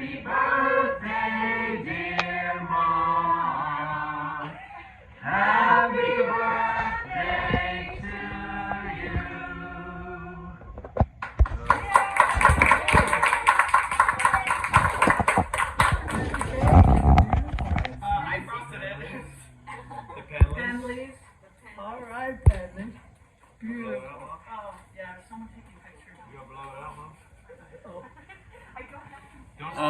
Happy birthday, dear Mom. Happy birthday to you. I frosted it. The Penleys. All right, Penley. Beautiful. Oh, yeah, someone taking pictures. You gonna blow it out, Mom? Oh. I don't have to. Don't Oh,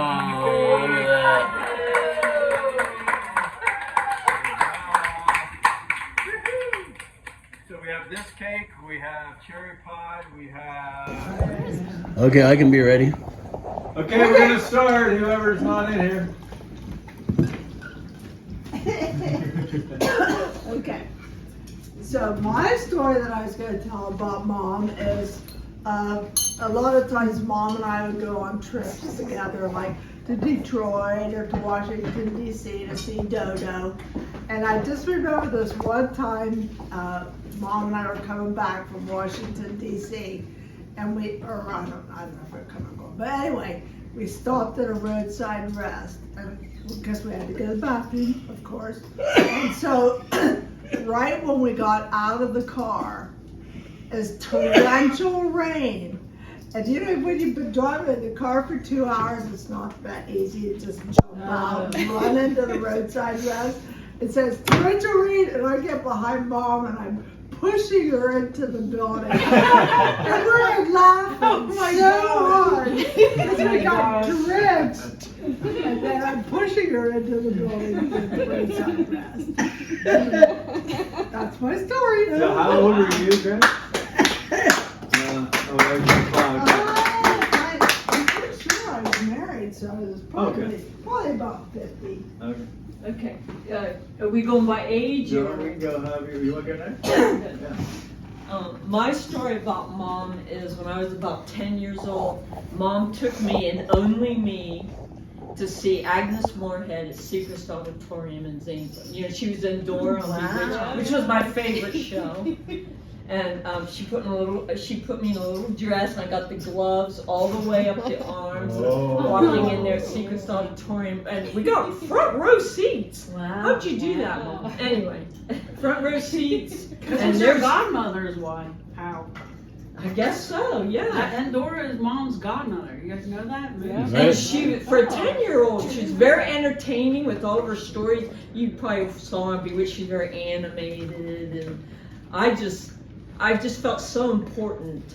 So we have this cake, we have cherry pie, we have... okay, I can be ready. Okay, we're gonna start, whoever's not in here. Okay. So my story that I was going to tell about Mom is a lot of times Mom and I would go on trips together, like to Detroit or to Washington, D.C. to see Dodo. And I just remember this one time Mom and I were coming back from Washington, D.C. And I don't know if we're coming home. But anyway, we stopped at a roadside rest because we had to go to the bathroom, of course. And so right when we got out of the car, is torrential rain. And you know, when you've been driving in the car for 2 hours, it's not that easy to just jump out and run into the roadside rest. It says torrential rain, and I get behind Mom and I'm pushing her into the building. And we're laughing so hard because we got drenched. And then I'm pushing her into the building with the roadside rest. That's my story. So how old were you, Greg? I'm pretty sure I was married, so I was probably about 50. Okay. Okay, are we going by age? So we can go however you look at that. My story about Mom is when I was about 10 years old, Mom took me and only me to see Agnes Moorehead at Seacrest Auditorium in Zanesville. You know, she was in Dora on the Bridge, which was my favorite show. And she put me in a little dress, and I got the gloves all the way up the arms, walking in there at Seacrest Auditorium, and we got front row seats. Wow. How'd you do that, Mom? Anyway, front row seats. And their godmother is why. How? I guess so, yeah. And Dora is Mom's godmother. You guys know that? Yeah. And she, for a 10-year-old, she's very entertaining with all of her stories. You probably saw on Bewitched, she's very animated, and I just felt so important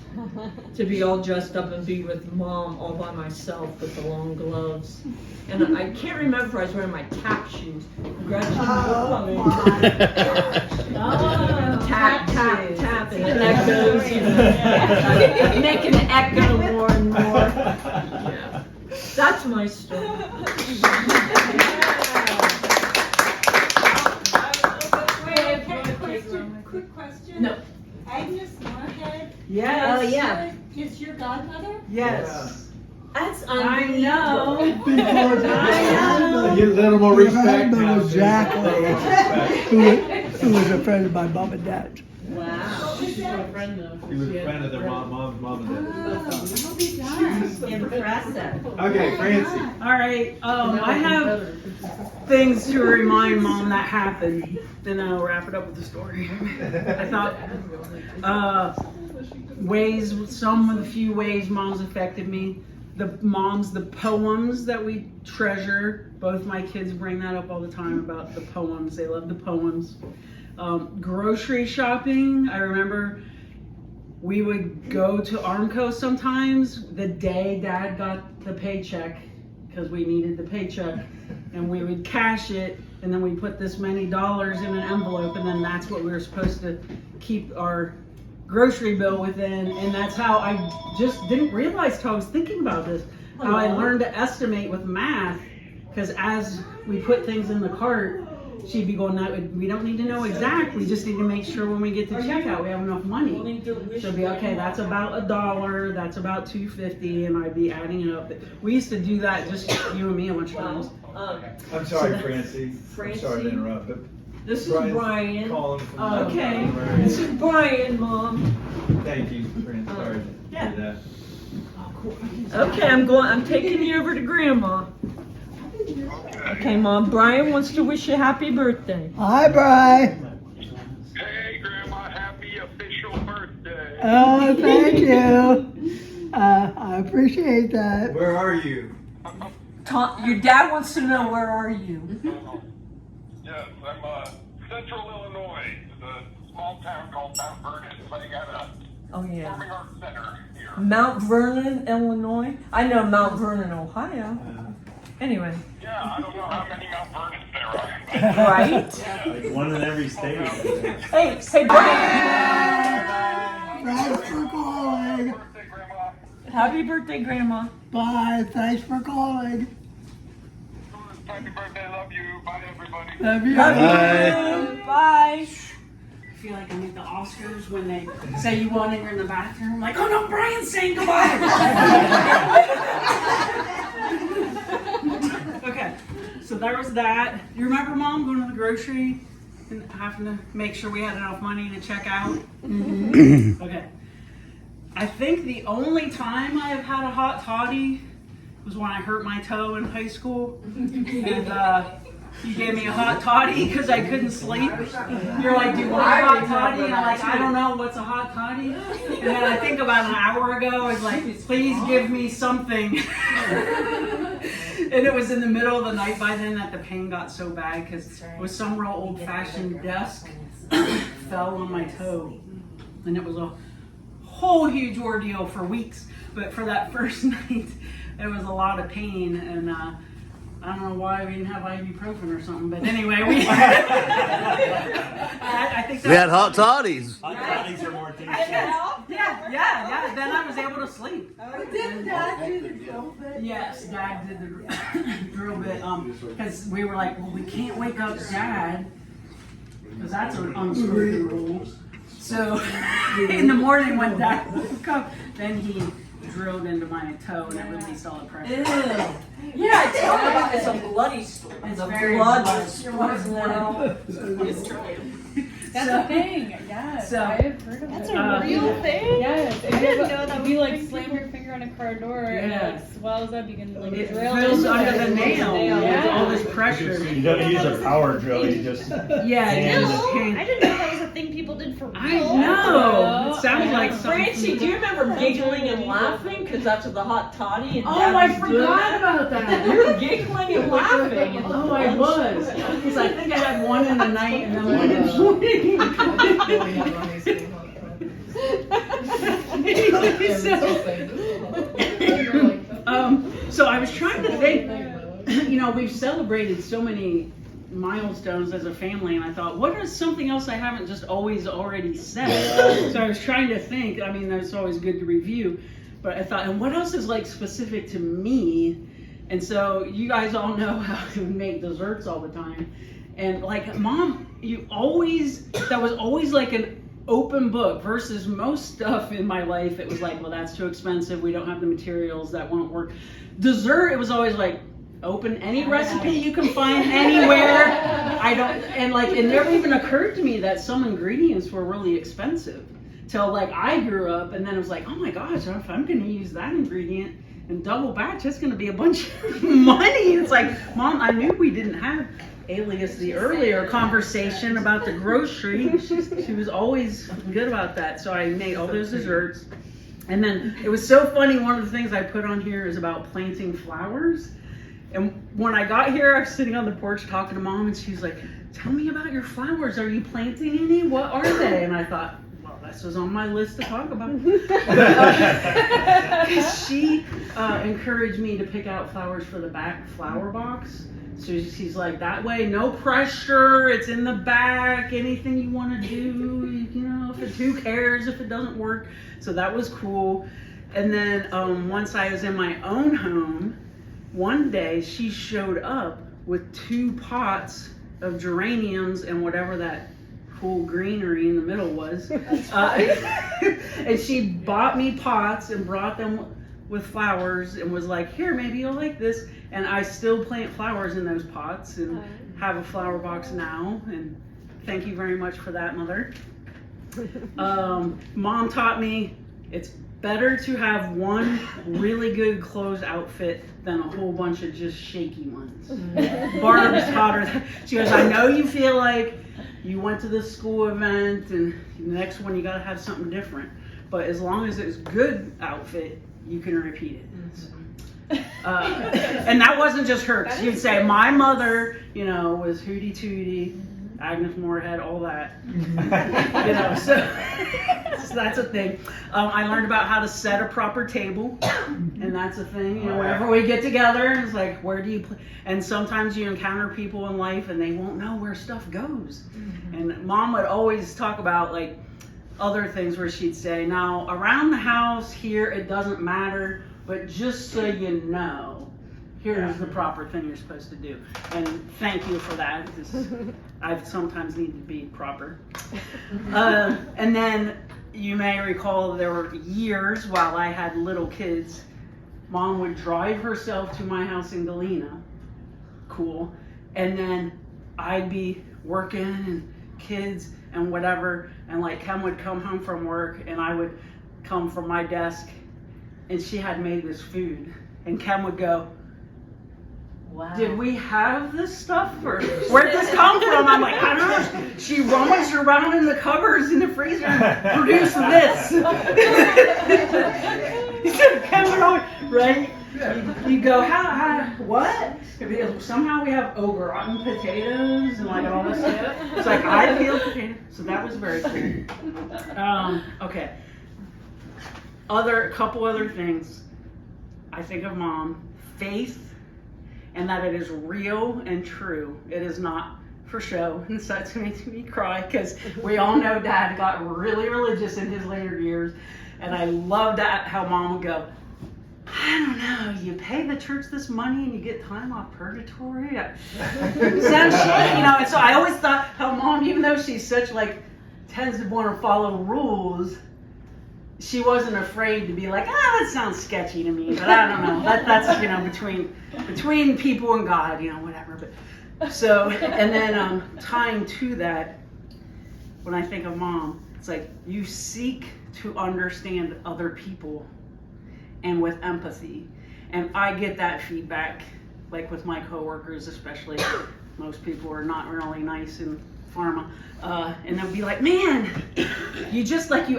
to be all dressed up and be with Mom all by myself with the long gloves. And I can't remember if I was wearing my tap shoes. Congratulations. Tap, tap, tap, and it echoes, you know, making it echo more and more. Yeah. That's my story. Quick question. No. Agnes Moorehead? Yes. Oh, yeah. Is your godmother? Yes. That's I unbelievable. know. Get a little more Her respect husband now. was too. Jacqueline, who was a friend of my mom and dad. Wow. She's my friend though. He was a friend of their mom and dad. Impressive. Okay, Francie. All right. I have things to remind Mom that happened. Then I'll wrap it up with the story. I thought some of the few ways Mom's affected me. The poems that we treasure. Both my kids bring that up all the time about the poems. They love the poems. Grocery shopping. I remember we would go to Armco sometimes the day Dad got the paycheck because we needed the paycheck, and we would cash it, and then we put this many dollars in an envelope, and then that's what we were supposed to keep our grocery bill within. And that's how I just didn't realize till I was thinking about this, how I learned to estimate with math, because as we put things in the cart, she'd be going, no, we don't need to know exact, we just need to make sure when we get to checkout we have enough money. She'll be, okay, that's about $1, that's about $2.50, and I'd be adding it up. We used to do that, just you and me, a bunch of times. I'm sorry, Francie. I'm sorry to interrupt, but This is Brian. calling from Okay. the This is Brian, Mom. Thank you, Francie. Sorry to do that. Okay, I'm taking you over to Grandma. Okay, Mom. Brian wants to wish you happy birthday. Hi, Bri. Hey, Grandma, happy official birthday. Oh, thank you. I appreciate that. Where are you? Tom, your dad wants to know where are you? Yes, I'm Central Illinois. It's a small town called Mount Vernon, but I got a Oh yeah. performing arts center here. Mount Vernon, Illinois. I know Mount Vernon, Ohio. Anyway. Yeah, I don't know how many Mount Vernons there are. Right? Like one in every state. Hey, Brian. Thanks for calling. Birthday, Grandma. Happy birthday, Grandma. Bye. Thanks for calling. Happy birthday, love you. Bye, everybody. Love you. Love you. Bye. I feel like I'm at the Oscars when they say you want it, you're in the bathroom. I'm like, oh no, Brian's saying goodbye. Okay, so there was that. You remember, Mom, going to the grocery and having to make sure we had enough money to check out? Okay. I think the only time I have had a hot toddy was when I hurt my toe in high school. And you gave me a hot toddy because I couldn't sleep. You're like, do you want a hot toddy? And I'm like, I don't know, what's a hot toddy? And then I think about an hour ago, I was like, please give me something. And it was in the middle of the night by then that the pain got so bad because it was some real old-fashioned desk fell on my toe. And it was a whole huge ordeal for weeks. But for that first night, it was a lot of pain. And I don't know why we didn't have ibuprofen or something, but anyway, I think We had hot toddies. Hot toddies are more tasty. yeah. Then I was able to sleep. Didn't Dad do the drill bit? Yes, Dad did the drill bit. Because we were like, well, we can't wake up Dad, because that's an unspoken rule. So in the morning when Dad woke up, then he drilled into my toe and it released all the pressure. Yeah, tell me about it's a bloody story. It's The very blood bloody. just spurting out. That's a thing. Yes, So- I've heard of That's it. a real thing? Yes, I didn't know that if you was like a slam thing. your finger on a car door and it Yeah. like swells up, you can like It drill fills into under it. the nail with Yeah. all this pressure. You don't use a power drill, you just Yeah, it is a No, pain. I didn't know that was a thing people did for real. I know. It sounds like something. Francie, do you remember giggling and laughing because after the hot toddy? And Oh, Dad I was doing forgot that? about that. You were giggling and laughing. And Oh, I was. Because I think I had one in the night and then one in the morning. So I was trying to think, you know, we've celebrated so many milestones as a family, and I thought, what is something else I haven't just always already said? So I was trying to think, I mean, that's always good to review, but I thought, and what else is like specific to me? And so you guys all know how to make desserts all the time. And like, Mom, you always, that was always like an open book versus most stuff in my life. It was like, well, that's too expensive. We don't have the materials, that won't work. Dessert, it was always like, open any recipe you can find anywhere. And it never even occurred to me that some ingredients were really expensive till like I grew up, and then it was like, oh my gosh, if I'm gonna use that ingredient and double batch, it's gonna be a bunch of money. It's like, Mom, I knew we didn't have alias the earlier conversation about the grocery. She was always good about that. So I made all those desserts. And then it was so funny, one of the things I put on here is about planting flowers. And when I got here, I was sitting on the porch talking to Mom, and she's like, tell me about your flowers. Are you planting any? What are they? And I thought, well, this was on my list to talk about. Because she encouraged me to pick out flowers for the back flower box. So she's like, that way, no pressure. It's in the back. Anything you want to do, you know, who cares if it doesn't work? So that was cool. And then once I was in my own home, one day she showed up with 2 pots of geraniums and whatever that cool greenery in the middle was. And she bought me pots and brought them with flowers and was like, here, maybe you'll like this. And I still plant flowers in those pots and have a flower box now. And thank you very much for that, Mother. Mom taught me it's better to have one really good clothes outfit than a whole bunch of just shaky ones. Barb taught her, she goes, I know you feel like you went to this school event and the next one you gotta have something different. But as long as it's good outfit, you can repeat it. And that wasn't just her. She'd say, my mother, was Hootie Tootie, Agnes Moorehead, all that. So that's a thing. I learned about how to set a proper table, and that's a thing. Whenever we get together, it's like, where do you play? And sometimes you encounter people in life, and they won't know where stuff goes. And Mom would always talk about like other things where she'd say, now around the house here, it doesn't matter, but just so you know, here's the proper thing you're supposed to do. And thank you for that. I sometimes need to be proper. And then you may recall there were years while I had little kids, Mom would drive herself to my house in Galena. Cool. And then I'd be working and kids and whatever, and like Kem would come home from work and I would come from my desk and she had made this food and Kem would go, wow, did we have this stuff or where'd this come from? I'm like, I don't know. She rummaged around in the cupboards in the freezer and produced this. Kem would always, right? You go, how, what? Somehow we have au gratin potatoes and like all this stuff. It's like, I feel potatoes. So that was very cool. Okay. Couple other things. I think of Mom, faith, and that it is real and true. It is not for show. And so it's making me cry because we all know Dad got really religious in his later years. And I love that how Mom would go, I don't know, you pay the church this money and you get time off purgatory? Sounds shit, and so I always thought how Mom, even though she's such like, tends to want to follow rules, she wasn't afraid to be like, that sounds sketchy to me, but I don't know. That's between people and God, whatever. But so, and then tying to that, when I think of Mom, it's like you seek to understand other people and with empathy. And I get that feedback, like with my coworkers especially. Most people are not really nice in pharma. And they'll be like, man, you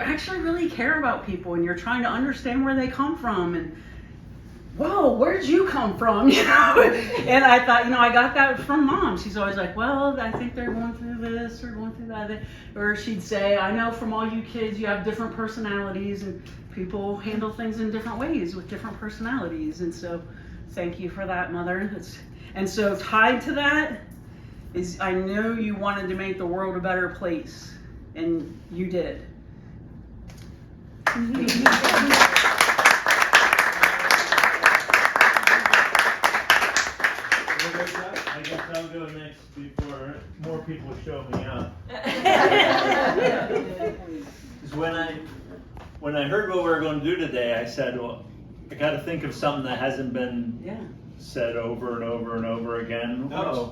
actually really care about people and you're trying to understand where they come from. And whoa, where'd you come from? And I thought, I got that from Mom. She's always like, well, I think they're going through this or going through that. Or she'd say, I know from all you kids, you have different personalities and people handle things in different ways with different personalities. And so thank you for that, Mother. And so tied to that is I know you wanted to make the world a better place, and you did. I guess I'll go next before more people show me up. Because when I heard what we were going to do today, I said, well, I got to think of something that hasn't been said over and over and over again,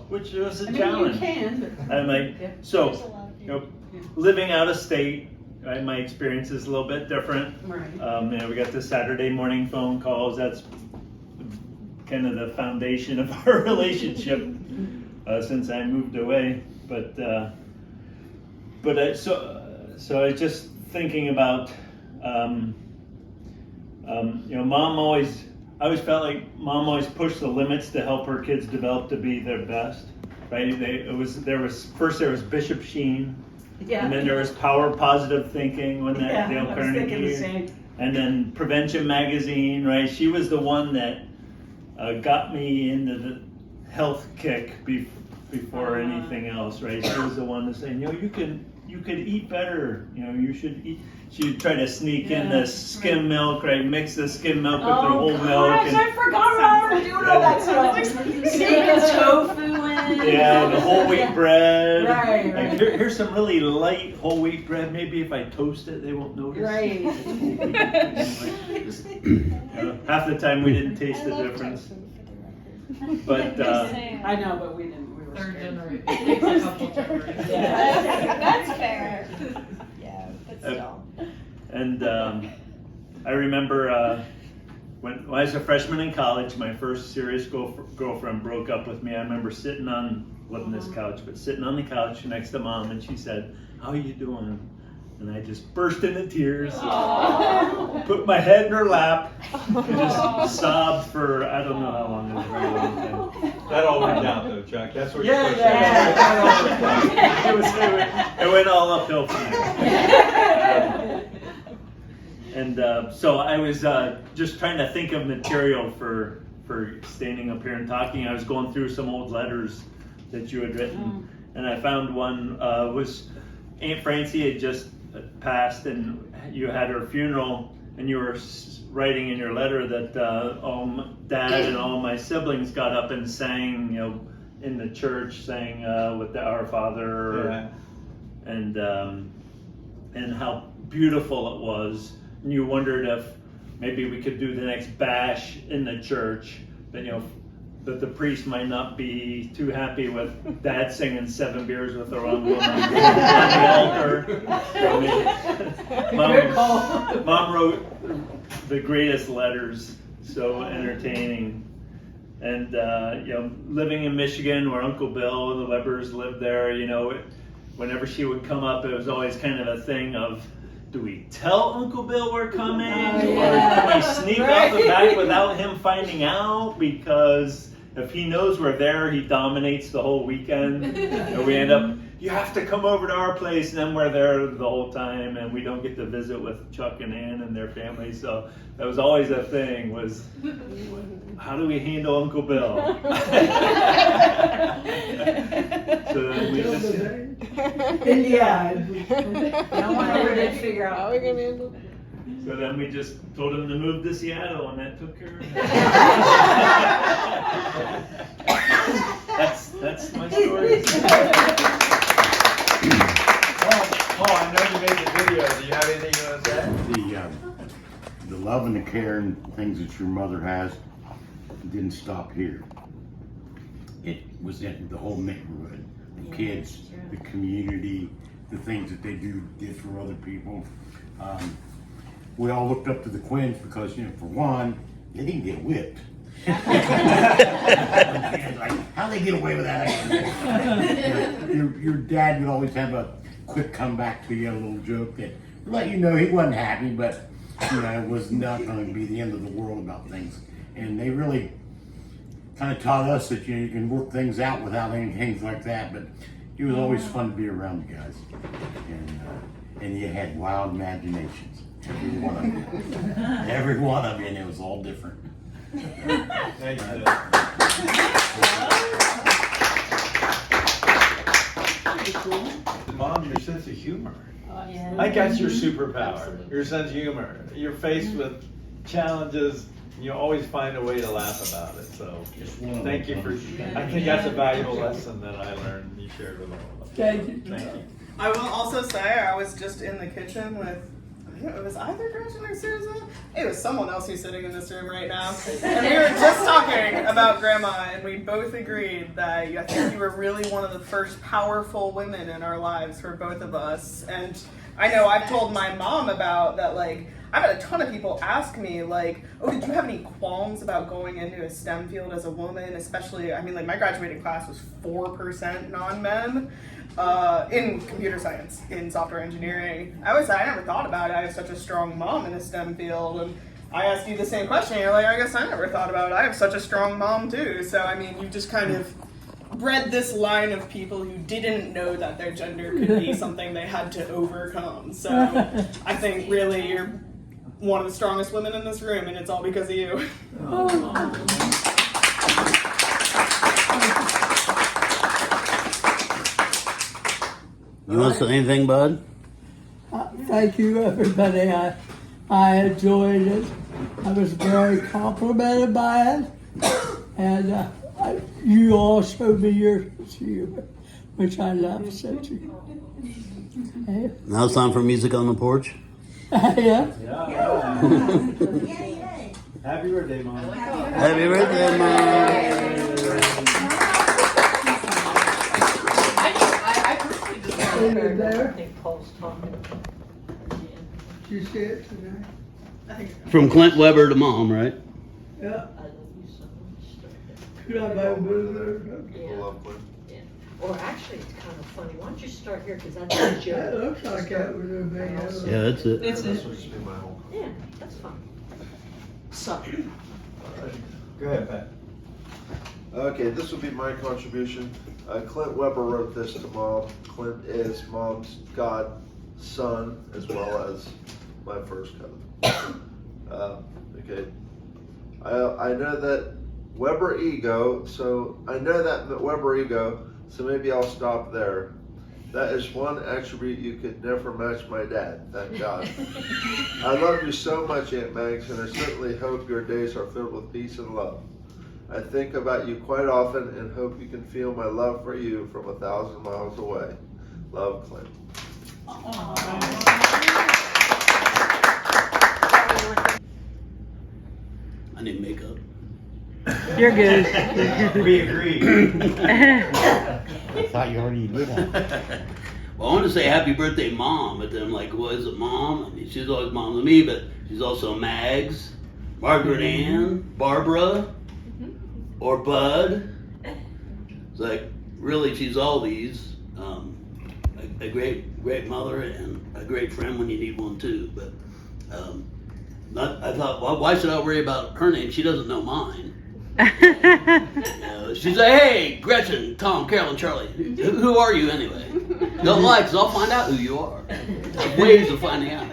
which was a challenge. You can. I'm like, so, living out of state, right, my experience is a little bit different. Right. We got the Saturday morning phone calls. That's kind of the foundation of our relationship since I moved away. But so I was just thinking about, I always felt like Mom always pushed the limits to help her kids develop to be their best, right? There was Bishop Sheen, and then there was Power Positive Thinking when that Dale Carnegie, and then Prevention Magazine, right? She was the one that got me into the health kick before anything else, right? She was the one to say, you could eat better, you should eat. She'd try to sneak in the skim milk, right? Mix the skim milk with the whole milk. And, I forgot about her doing all that stuff. Sneaking tofu in. Yeah, the whole wheat bread. Right. Like, here's some really light whole wheat bread. Maybe if I toast it, they won't notice. Right. Half the time we didn't taste the difference. But I know, but we didn't. We were Third scared. generation. That's fair. Yeah, but still. and I remember when I was a freshman in college, my first serious girlfriend broke up with me. I remember sitting on, wasn't this couch, but sitting on the couch next to Mom, and she said, "How are you doing?" And I just burst into tears, put my head in her lap, and just sobbed for, I don't know how long, it was a very long time. That all went down though, Chuck. That's what Yeah, you're it went all uphill from there. And so I was just trying to think of material for standing up here and talking. I was going through some old letters that you had written, and I found one was Aunt Francie had just passed, and you had her funeral, and you were writing in your letter that Dad and all my siblings got up and sang, in the church, sang with the Our Father, and how beautiful it was. And you wondered if maybe we could do the next bash in the church, that the priest might not be too happy with Dad singing 7 beers with the wrong woman on the altar. Mom wrote the greatest letters, so entertaining. And living in Michigan, where Uncle Bill and the Webbers lived there, whenever she would come up, it was always kind of a thing of, do we tell Uncle Bill we're coming, or can we sneak out the back without him finding out? Because if he knows we're there, he dominates the whole weekend. And we end up, you have to come over to our place, and then we're there the whole time, and we don't get to visit with Chuck and Ann and their family. So that was always a thing, was how do we handle Uncle Bill? So then we just... Yeah. No one ever did figure out. How are we gonna handle it? So then we just told him to move to Seattle, and that took care of it. That's my story. Paul, I know you made the video. Do you have anything you want to say? The love and the care and things that your mother has didn't stop here. It was in the whole neighborhood, the kids, the community, the things that they did for other people. We all looked up to the Quinns because, for one, they didn't get whipped. Like, how'd they get away with that? Your dad would always have a quick comeback to you, a little joke that let you know he wasn't happy, but it was not going to be the end of the world about things. And they really kind of taught us that you can work things out without anything like that. But it was always fun to be around you guys, and you had wild imaginations. Every one of you, and it was all different. Thank you. Mom, your sense of humor. I think that's your superpower. Your sense of humor. You're faced with challenges, you always find a way to laugh about it. So thank you for, I think that's a valuable lesson that I learned and you shared with all of us. Thank you. Thank you. I will also say I was just in the kitchen with, it was either Gretchen or Susan. It was someone else who's sitting in this room right now. And we were just talking about Grandma, and we both agreed that I think you were really one of the first powerful women in our lives for both of us. And I know I've told my mom about that, I've had a ton of people ask me, oh, did you have any qualms about going into a STEM field as a woman? Especially, my graduating class was 4% non-men. In computer science, in software engineering. I never thought about it. I have such a strong mom in the STEM field, and I asked you the same question. You're like, I guess I never thought about it. I have such a strong mom too. So you just kind of bred this line of people who didn't know that their gender could be something they had to overcome. So I think really you're one of the strongest women in this room, and it's all because of you. You want to say anything, bud? Thank you, everybody. I enjoyed it. I was very complimented by it. And you all showed me your sense of humor, which I love such a Now it's time for music on the porch. Yeah. Happy birthday, Mom. Happy birthday, Mom. Are you there? I think Paul's talking. Did you see it today? From Clint Weber to mom, right? Yeah. I love you so much. Could I buy a boozer? Yeah. Or actually, it's kind of funny. Why don't you start here, because that's a joke. That looks like that would have been. Yeah, that's it. It's it. Yeah, that's fine. So, Go ahead, Pat. Okay, this will be my contribution. Clint Weber wrote this to Mom. Clint is Mom's godson as well as my first cousin. Okay, I know that Weber ego, so maybe I'll stop there. That is one attribute you could never match my dad, thank God. I love you so much, Aunt Mags, and I certainly hope your days are filled with peace and love. I think about you quite often and hope you can feel my love for you from 1,000 miles away. Love, Clint. I need makeup. You're good. We agree. I thought you already did that. Well, I want to say happy birthday, Mom, but then I'm like, what is it, Mom? I mean, she's always Mom to me, but she's also Mags, Margaret Ann, Barbara, or Bud. It's like, really, she's all these. A great mother and a great friend when you need one too. But I thought, well, why should I worry about her name? She doesn't know mine. She's like, hey, Gretchen, Tom, Carolyn, Charlie, who are you anyway? Don't lie, because I'll find out who you are. There's ways of finding out.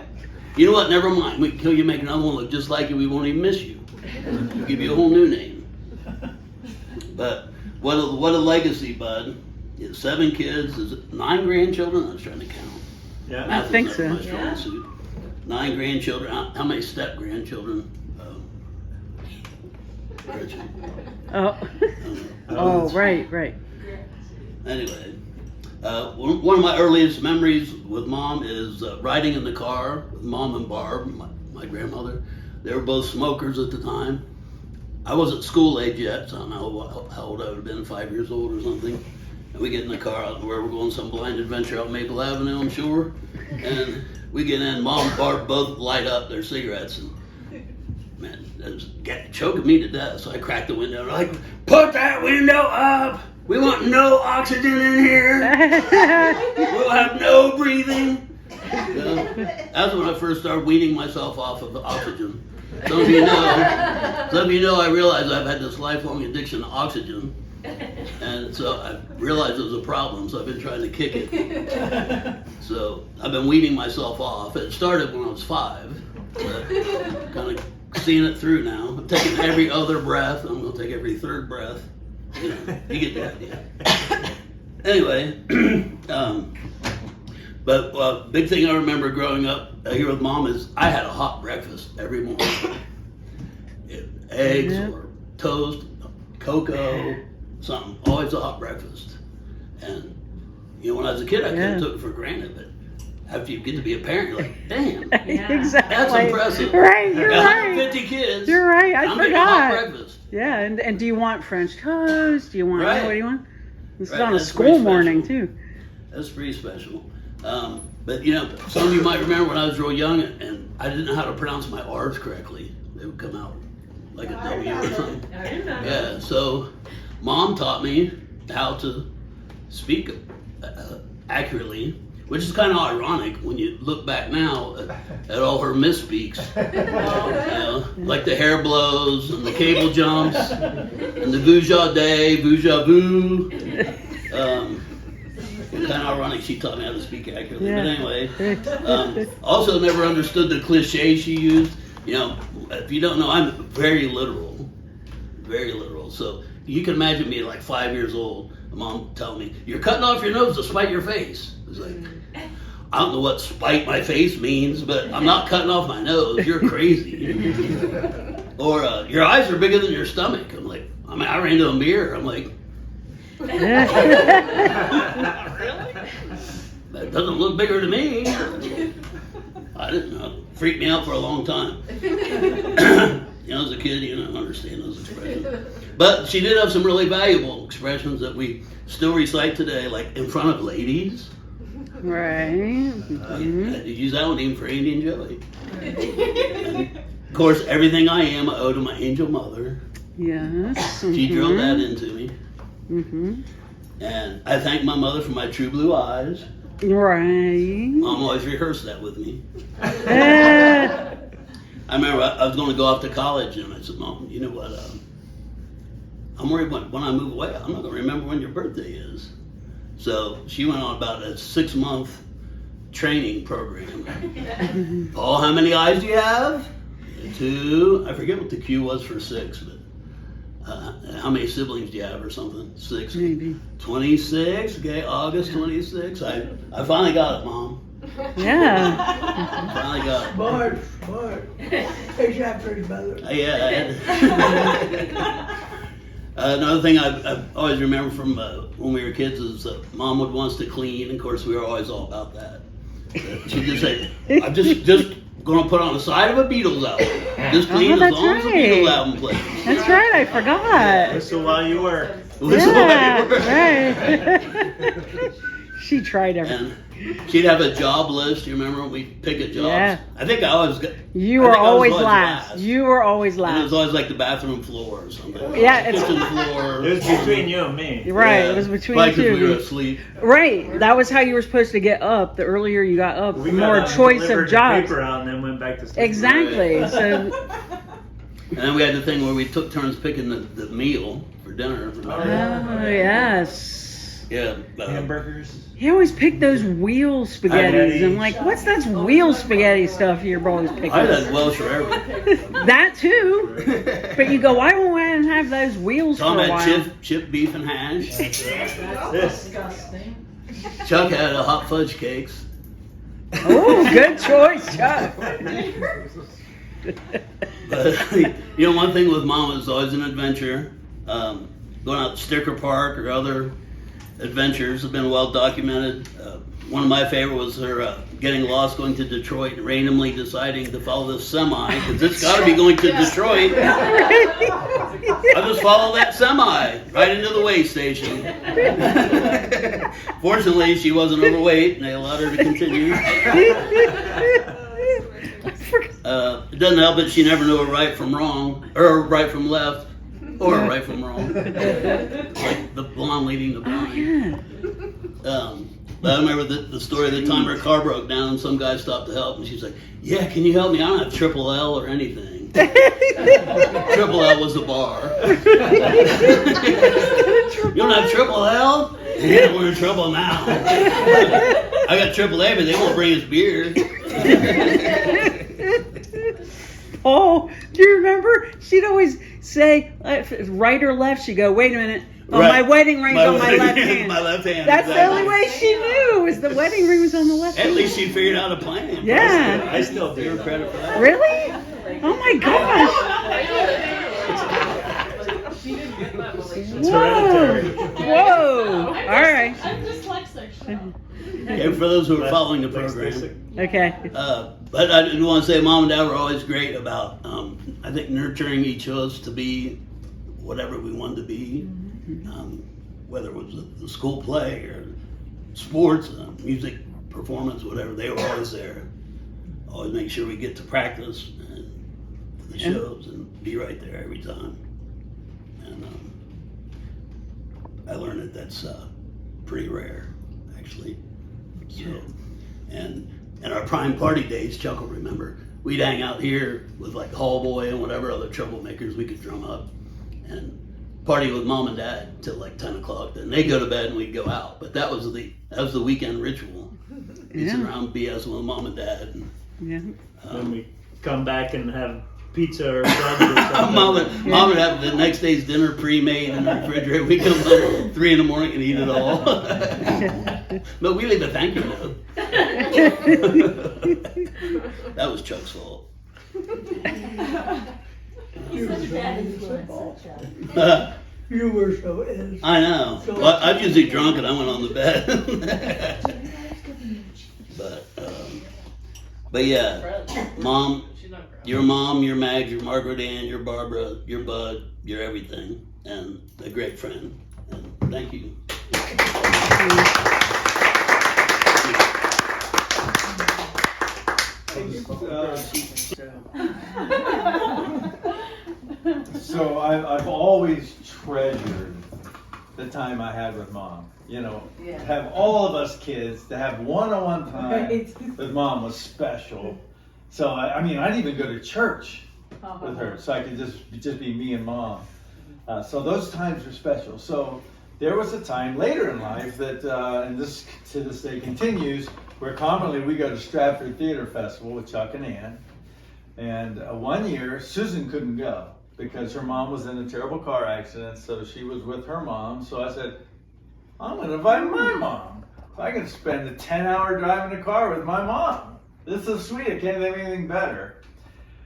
You know what? Never mind. We can kill you, make another one look just like you. We won't even miss you. We'll give you a whole new name. But what a legacy, Bud. 7 kids. Is it 9 grandchildren? I was trying to count. Yeah. Math I think is not so. my strong suit. 9 grandchildren. How many step grandchildren? Oh. Oh, right. Anyway, one of my earliest memories with Mom is riding in the car with Mom and Barb, my grandmother. They were both smokers at the time. I wasn't school age yet, so I don't know how old I would have been, 5 years old or something. And we get in the car out where we're going some blind adventure out Maple Avenue, I'm sure. And we get in, Mom and Barb both light up their cigarettes. And man, it was choking me to death. So I cracked the window. They're like, put that window up. We want no oxygen in here. We'll have no breathing. That's when I first started weaning myself off of the oxygen. Some of you know, I realized I've had this lifelong addiction to oxygen. And so I realized it was a problem, so I've been trying to kick it. So I've been weaning myself off. It started when I was 5, but kind of seeing it through now. I'm taking every other breath. I'm going to take every 3rd breath. You know, you get the idea. Anyway, but big thing I remember growing up here with Mom is I had a hot breakfast every morning. Eggs or toast, cocoa, something. Always a hot breakfast. And, you know, when I was a kid, I kind of took it for granted, but after you get to be a parent, you're like, damn, Exactly. that's impressive. Right, you're right. 150 kids. You're right, I I'm making a hot forgot. breakfast. Yeah, and do you want French toast? Do you want, Right. what do you want? This is Right, on a that's school pretty morning, special. too. That's pretty special. But, you know, some of you might remember when I was real young and I didn't know how to pronounce my R's correctly. They would come out like a W or something. Yeah, so Mom taught me how to speak accurately, which is kind of ironic when you look back now at all her misspeaks. You know, like the hair blows and the cable jumps and the vuja day, vuja vu. Kind of ironic she taught me how to speak accurately. Yeah. But anyway, also never understood the cliche she used. You know, if you don't know, I'm very literal. Very literal. So you can imagine me at like 5 years old, Mom telling me, you're cutting off your nose to spite your face. It's like, I don't know what spite my face means, but I'm not cutting off my nose. You're crazy. Or your eyes are bigger than your stomach. I'm like, I ran to a mirror. I'm like, Really? that doesn't look bigger to me. I didn't know. It freaked me out for a long time. You know, as a kid, you don't understand those expressions. But she did have some really valuable expressions that we still recite today, like in front of ladies. Right. I use that one even for Andy and Joey. And of course, everything I am, I owe to my angel mother. Yes. She drilled that into me. Mm-hmm. And I thank my mother for my true blue eyes. Right. Mom always rehearsed that with me. Eh. I remember I was going to go off to college, and I said, Mom, you know what? I'm worried when I move away, I'm not going to remember when your birthday is. So she went on about a 6-month training program. Paul, how many eyes do you have? 2. I forget what the Q was for 6, but how many siblings do you have or something? 6. Maybe. 26. Okay, August 26. I finally got it, Mom. Yeah. Finally got it. Smart. Here's after his mother. Yeah, I had another thing I always remember from when we were kids is Mom would want us to clean, and of course we were always all about that. She'd just say, I'm just going to put on the side of a Beatles album. Just clean as long as the Beatles album plays. That's right, I forgot. Whistle while you work. Whistle while you work. Right. She tried everything. And she'd have a job list. You remember when we pick a job? Yeah. I think I always got. You were always last. You were always And it was last. always like the bathroom floor or something. Yeah, it's- kitchen floor. It was between you and me. Right, Yeah. it was between Like the if two we of were you. asleep. Right, that was how you were supposed to get up. The earlier you got up, We the got more up, choice delivered of the jobs. paper out, and then went back to sleep. Exactly. Right. So, And then we had the thing where we took turns picking the meal for dinner. oh yes. Yeah. Hamburgers. He always picked those wheel spaghettis. I'm like, what's that wheel spaghetti stuff you're always picking? I had Welsh rarebit. That too. But you go, why won't I have those wheels Tom for a had while? chip beef and hash. This. Disgusting. Chuck had a hot fudge cakes. Oh, good choice, Chuck. But you know, one thing with Mom is always an adventure. Going out to Sticker Park or other adventures have been well documented. One of my favorite was her getting lost going to Detroit and randomly deciding to follow this semi because it's got to be going to Detroit. I'll just follow that semi right into the way station. Fortunately, she wasn't overweight and they allowed her to continue. It doesn't help that she never knew a right from wrong, or right from left, or right from wrong. Like the blonde leading the blind. But I remember the story of the time her car broke down and some guy stopped to help and she's like, yeah, can you help me? I don't have triple L or anything. Triple L was the bar. You don't have triple L? Yeah, we're in trouble now. I got triple A, but they won't bring us beer. Oh, do you remember? She'd always say, right or left. She'd go, wait a minute. Oh, Right. my wedding ring's on my left hand. My left hand. That's the exactly. only way she knew, was the wedding ring was on the left At hand. least she figured out a plan. Yeah. I still do. Give her credit for that. Really? Oh my gosh. It's hereditary. Whoa. All right. I'm dyslexic. And for those who are following the Less program. basic. Okay. But I did want to say Mom and Dad were always great about, I think, nurturing each of us to be whatever we wanted to be. Whether it was the school play or sports, music performance, whatever, they were always there. Always make sure we get to practice and the shows and be right there every time. And I learned that that's pretty rare, actually. So, and our prime party days, Chuck will remember, we'd hang out here with like Hall Boy and whatever other troublemakers we could drum up and party with Mom and Dad till like 10 o'clock. Then they go to bed and we'd go out. But that was the weekend ritual. We'd sit around BS with Mom and Dad. And, Then we come back and have pizza or subs or something. Mom would have the next day's dinner pre-made in the refrigerator. We come home at 3 in the morning and eat it all. But we leave a thank you note. That was Chuck's fault. He's such a bad influence, You were so innocent. I know. Well, I'm usually drunk and I went on the bed. But yeah, Mom, your Mom, your Mag, your Margaret Ann, your Barbara, your Bud, you're everything, and a great friend. And thank you. So I've always treasured the time I had with Mom. You know, to have all of us kids, to have one-on-one time with Mom was special. So I mean, I'd even go to church with her, so I could just be me and Mom. So those times were special. So there was a time later in life that, and this to this day continues, where commonly we go to Stratford Theater Festival with Chuck and Ann. And one year, Susan couldn't go because her mom was in a terrible car accident, so she was with her mom. So I said, I'm going to invite my mom. I can spend a 10-hour drive in a car with my mom. This is sweet. I can't think of anything better.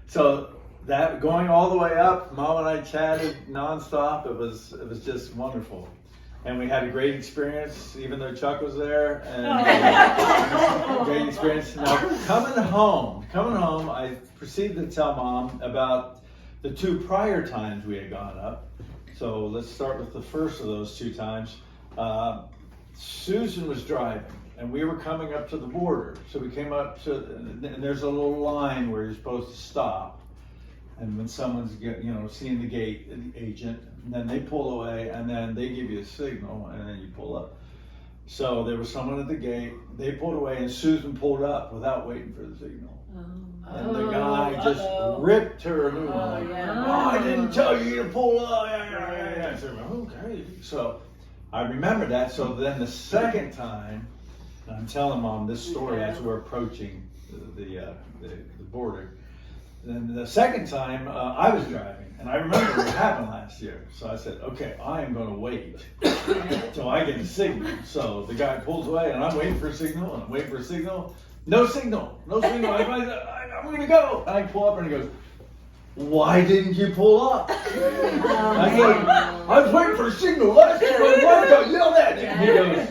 So that going all the way up, Mom and I chatted nonstop. It was just wonderful. And we had a great experience, even though Chuck was there. And great experience. Now, coming home, I proceeded to tell Mom about the 2 prior times we had gone up. So let's start with the first of those 2 times. Susan was driving, and we were coming up to the border. So we came up to, and there's a little line where you're supposed to stop. And when someone's seeing the gate agent, and then they pull away, and then they give you a signal, and then you pull up. So there was someone at the gate. They pulled away, and Susan pulled up without waiting for the signal. And the guy just ripped her a new one. Oh, I didn't tell you to pull up. Yeah. I said, okay. So I remember that. So then the second time, I'm telling Mom this story as we're approaching the border. Then the second time, I was driving, and I remember what happened last year. So I said, okay, I am going to wait until I get a signal. So the guy pulls away, and I'm waiting for a signal, and I'm waiting for a signal. No signal. I'm going to go. And I pull up, and he goes, why didn't you pull up? I said, I was waiting for a signal last year. Why did you yell at you? And he goes,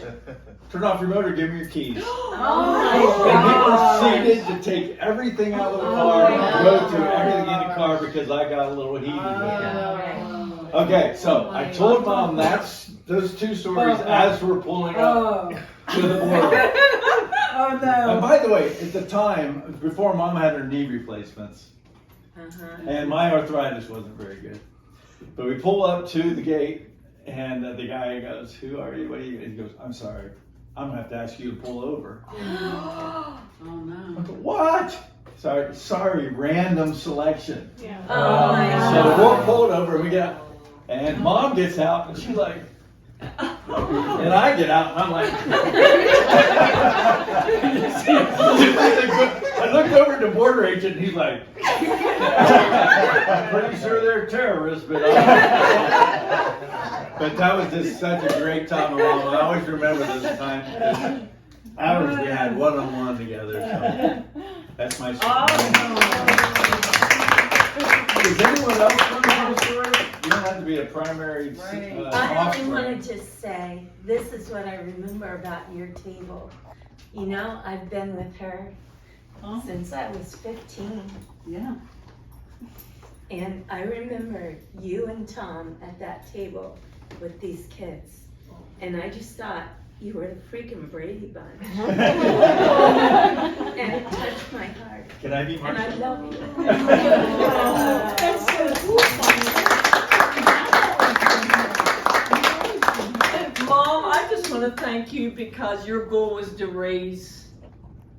turn off your motor, give me your keys. And he proceeded to take everything out of the car, go through everything in the car because I got a little heated with it. Okay, so I told Mom those 2 stories as we're pulling up to the border. Oh no. And by the way, at the time, before Mom had her knee replacements, and my arthritis wasn't very good. But we pull up to the gate, and the guy goes, who are you? What are you? And he goes, I'm sorry. I'm going to have to ask you to pull over. Oh no. I go, what? Sorry, random selection. Yeah. So we're pulled over, and we get out, and Mom gets out, and she's like, and I get out, and I'm like, I looked over at the border agent, and he's like, I'm pretty sure they're terrorists, but that was just such a great time along. I always remember those times, hours we had one-on-one together. So that's my story. Does anyone else want to have a story? You don't have to be a primary I only wanted to say, this is what I remember about your table. You know, I've been with her since I was 15. Yeah. And I remember you and Tom at that table with these kids. And I just thought you were the freaking Brady Bunch. And it touched my heart. Can I be And I Margaret? love you. That's so cool. Mom, I just want to thank you because your goal was to raise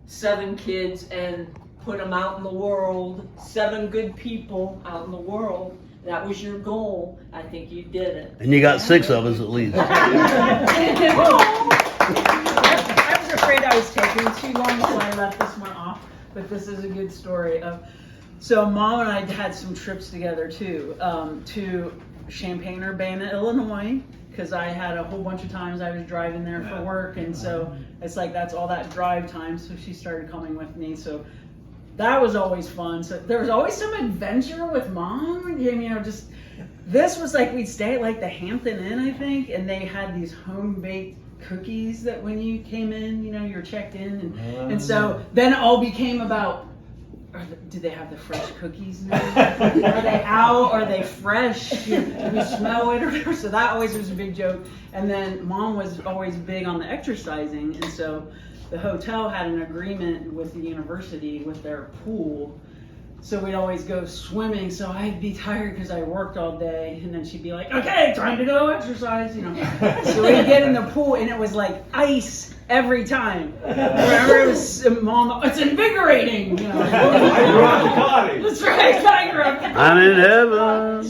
7 kids and put them out in the world, 7 good people out in the world. That was your goal. I think you did it. And you got 6 of us at least. I was afraid I was taking too long, so I left this one off. But this is a good story. So Mom and I had some trips together too, to Champaign-Urbana, Illinois, because I had a whole bunch of times I was driving there for work, and so it's like that's all that drive time. So she started coming with me. So that was always fun. So there was always some adventure with Mom. You know, just this was like we'd stay at like the Hampton Inn, I think, and they had these home baked cookies that when you came in, you know, you're checked in, and so then it all became about, do they have the fresh cookies now? Are they out? Are they fresh? Do we smell it or whatever? So that always was a big joke. And then Mom was always big on the exercising, and so the hotel had an agreement with the university with their pool. So we'd always go swimming. So I'd be tired because I worked all day, and then she'd be like, "Okay, time to go exercise," you know. So we'd get in the pool, and it was like ice every time. Whenever it was, Mom, it's invigorating, you know. That's right, Tiger up the I'm in heaven.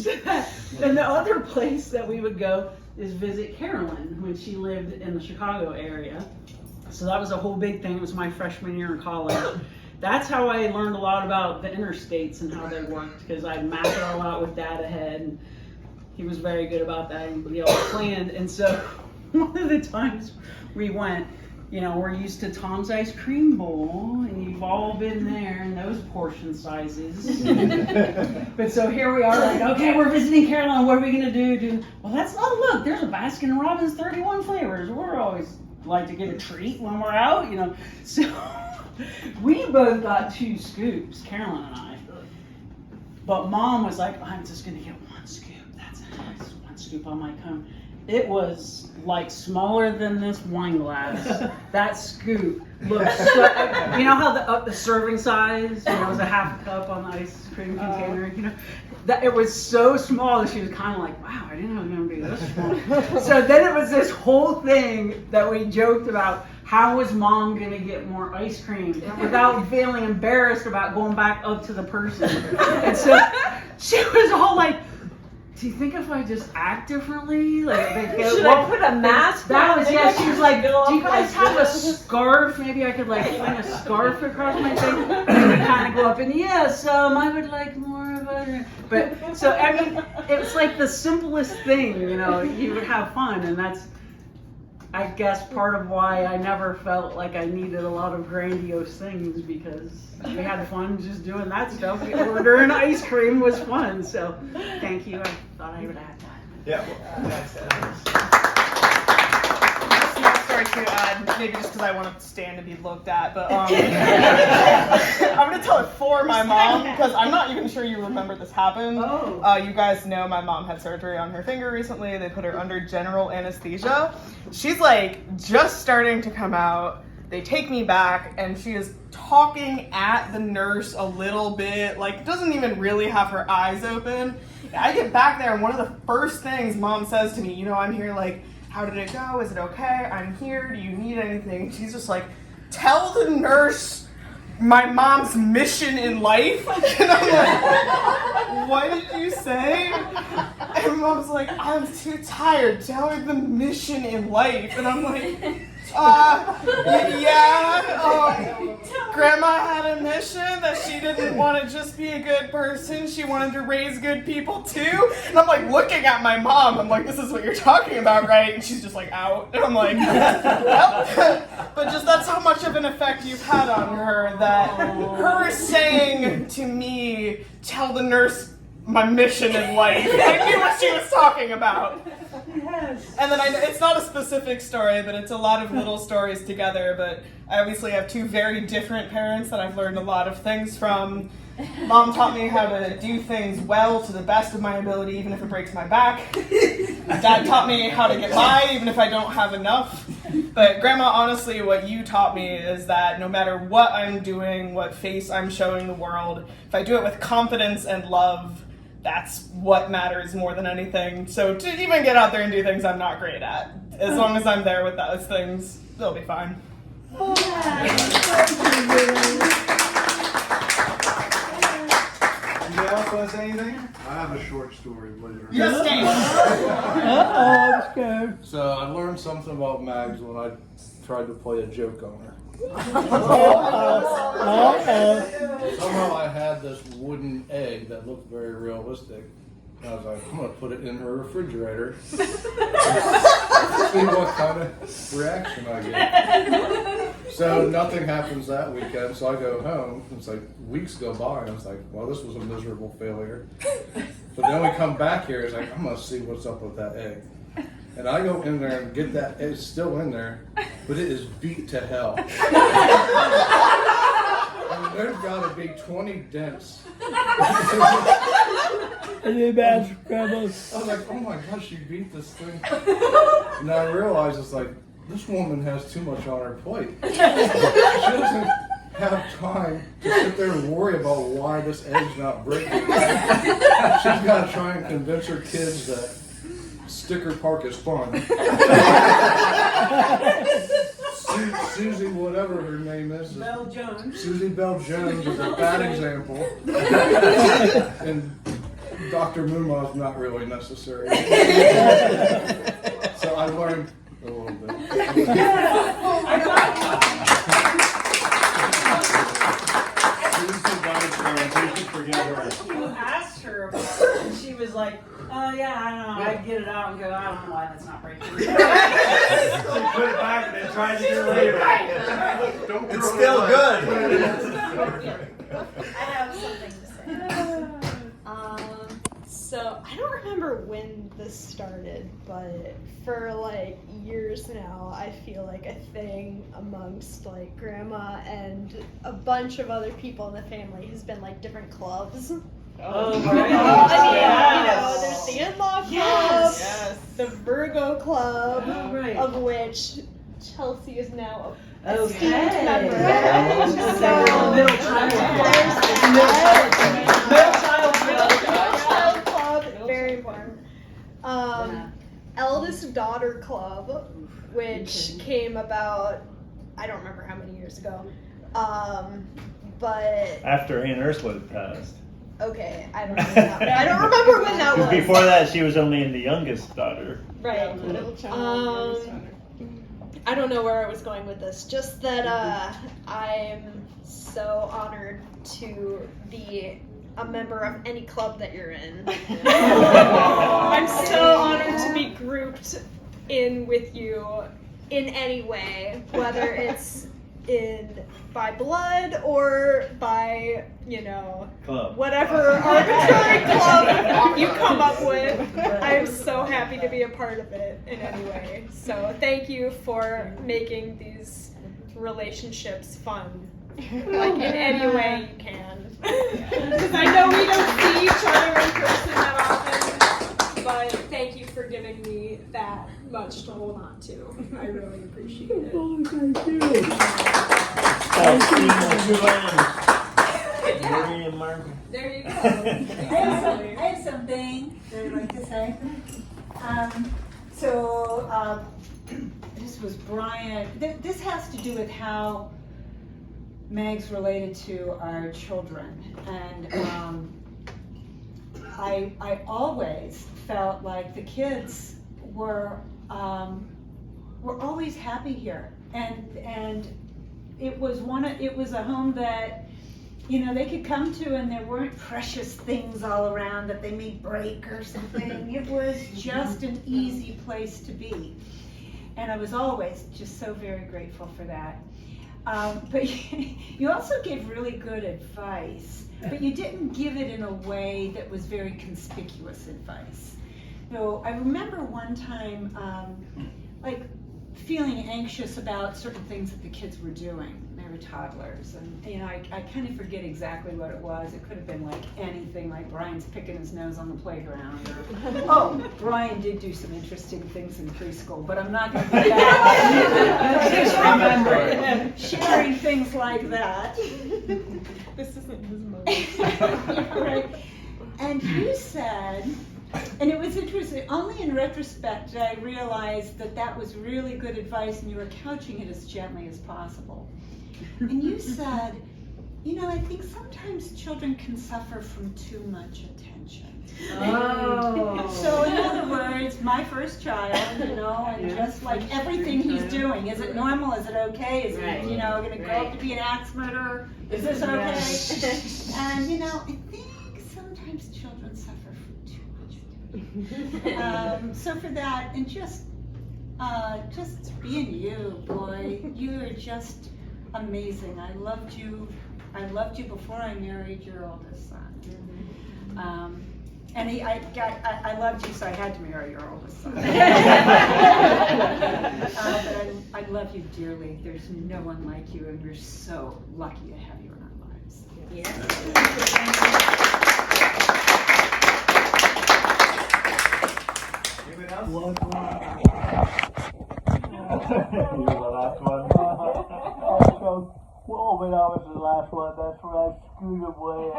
And the other place that we would go is visit Carolyn when she lived in the Chicago area. So that was a whole big thing. It was my freshman year in college. That's how I learned a lot about the interstates and how they worked, because I'd map it all out with Dad ahead, and he was very good about that. We all planned. And so one of the times we went, you know, we're used to Tom's Ice Cream Bowl, and you've all been there in those portion sizes. But so here we are, like, okay, we're visiting Carolyn. What are we gonna do? Well, look, there's a Baskin Robbins 31 flavors. We're always like to get a treat when we're out, you know. So we both got 2 scoops, Carolyn and I. But Mom was like, I'm just gonna get 1 scoop. That's it. Just 1 scoop on my cone. It was like smaller than this wine glass. That scoop looked so, you know how the serving size, you know, was a half a cup on the ice cream container, you know, that it was so small that she was kind of like, wow, I didn't know it was going to be this small. So then it was this whole thing that we joked about. How was Mom going to get more ice cream without feeling embarrassed about going back up to the person? And so she was all like, do you think if I just act differently, like they go, should I put a mask that on? was, yeah, she was like, do you guys have a scarf? Maybe I could like fling a scarf across my thing and kind of go up, and yes, I would like more of it. But so I mean, it was like the simplest thing, you know. You would have fun, and that's, I guess, part of why I never felt like I needed a lot of grandiose things, because we had fun just doing that stuff. Ordering ice cream was fun, so thank you. I thought I would add that. Yeah. Small story to add, maybe just because I want to stand and be looked at, but I'm going to tell it for my mom, because I'm not even sure you remember this happened. You guys know my mom had surgery on her finger recently. They put her under general anesthesia. She's like just starting to come out. They take me back, and she is talking at the nurse a little bit, like doesn't even really have her eyes open. I get back there, and one of the first things Mom says to me, you know, I'm here, like, how did it go? Is it okay? I'm here. Do you need anything? She's just like, tell the nurse my mom's mission in life. And I'm like, what did you say? And Mom's like, I'm too tired. Tell her the mission in life. And I'm like, Grandma had a mission that she didn't want to just be a good person. She wanted to raise good people too. And I'm like looking at my mom. I'm like, this is what you're talking about, right? And she's just like out. And I'm like, well, but just that's how much of an effect you've had on her, that her saying to me, tell the nurse my mission in life. I knew what she was talking about. Yes. And then it's not a specific story, but it's a lot of little stories together. But I obviously have 2 very different parents that I've learned a lot of things from. Mom taught me how to do things well to the best of my ability, even if it breaks my back. Dad taught me how to get by, even if I don't have enough. But Grandma, honestly, what you taught me is that no matter what I'm doing, what face I'm showing the world, if I do it with confidence and love, that's what matters more than anything. So to even get out there and do things I'm not great at, as long as I'm there with those things, they'll be fine. Anybody else want to say anything? I have a short story later. Yes, Dave. Let's go. So I learned something about Mags when I tried to play a joke on her. Somehow I had this wooden egg that looked very realistic. And I was like, I'm going to put it in her refrigerator. See what kind of reaction I get. So nothing happens that weekend, so I go home. It's like weeks go by, and I was like, well, this was a miserable failure. But then we come back here, it's like, I'm going to see what's up with that egg. And I go in there and get that, it's still in there, but it is beat to hell. And there's got to be 20 dents. Any bad I was like, oh my gosh, you beat this thing. And I realized it's like, this woman has too much on her plate. She doesn't have time to sit there and worry about why this egg's not breaking. She's got to try and convince her kids that Sticker Park is fun. Susie, whatever her name is. Bell Jones. Susie Bell Jones is a bad example. And Dr. Mumma is not really necessary. So I learned a little bit. You asked her about it, and she was like, "Oh yeah, I don't know." I'd get it out and go, "I don't know why that's not breaking." She put it back and then tried to do it later. It's still good. I have something to say. So I don't remember when this started, but for like years now, I feel like a thing amongst like grandma and a bunch of other people in the family has been like different clubs. Oh, right. There's the in-law club, Yes. the Virgo club, Oh, right. of which Chelsea is now a Okay. esteemed member. Middle child. Child club, very important. Eldest daughter club, which came about, I don't remember how many years ago. But After Aunt Ursula had passed. okay, I don't remember. I don't remember when that was. Before that, she was only the youngest daughter. Right. I don't know where I was going with this. Just that I'm so honored to be a member of any club that you're in. I'm so honored to be grouped in with you in any way, whether it's by blood or by, Club. whatever arbitrary club you come up with. I am so happy to be a part of it in any way. So thank you for making these relationships fun, like in any way you can. Because I know we don't see each other in person that often, but thank you for giving me that much to hold on to. I really appreciate it. Mary and Margaret. There you go. I have something that I'd like to say. This was Brian. This has to do with how Meg's related to our children, and I always felt like the kids were always happy here, and it was a home that they could come to, and there weren't precious things all around that they may break or something. It was just an easy place to be, and I was always just so very grateful for that. But you also gave really good advice, but you didn't give it in a way that was very conspicuous advice. I remember one time, feeling anxious about certain things that the kids were doing. They were toddlers, and I kind of forget exactly what it was. It could have been like anything, like Brian's picking his nose on the playground, or Brian did do some interesting things in preschool, but I'm not going to do that. Just remember sharing things like that. This isn't his moment. Right. And you said, and it was interesting, only in retrospect did I realize that was really good advice, and you were couching it as gently as possible. And you said, I think sometimes children can suffer from too much attention. Oh. So in other words, my first child, and just like everything he's doing, is it normal? Is it okay? Is it, going to grow up to be an axe murderer? Is this okay? And, I think sometimes children suffer from too much. So for that, and just being you, boy, you are just amazing. I loved you before I married your oldest son. And I loved you, so I had to marry your oldest son. But I love you dearly. There's no one like you, and we're so lucky to have you in our lives. Yeah. Anyone else? You're the last one. Oh, but I was the last one. That's when I screwed away.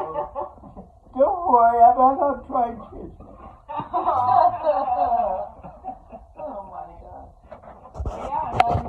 Don't worry, I'm not gonna try and kiss you. Oh my God. Yeah,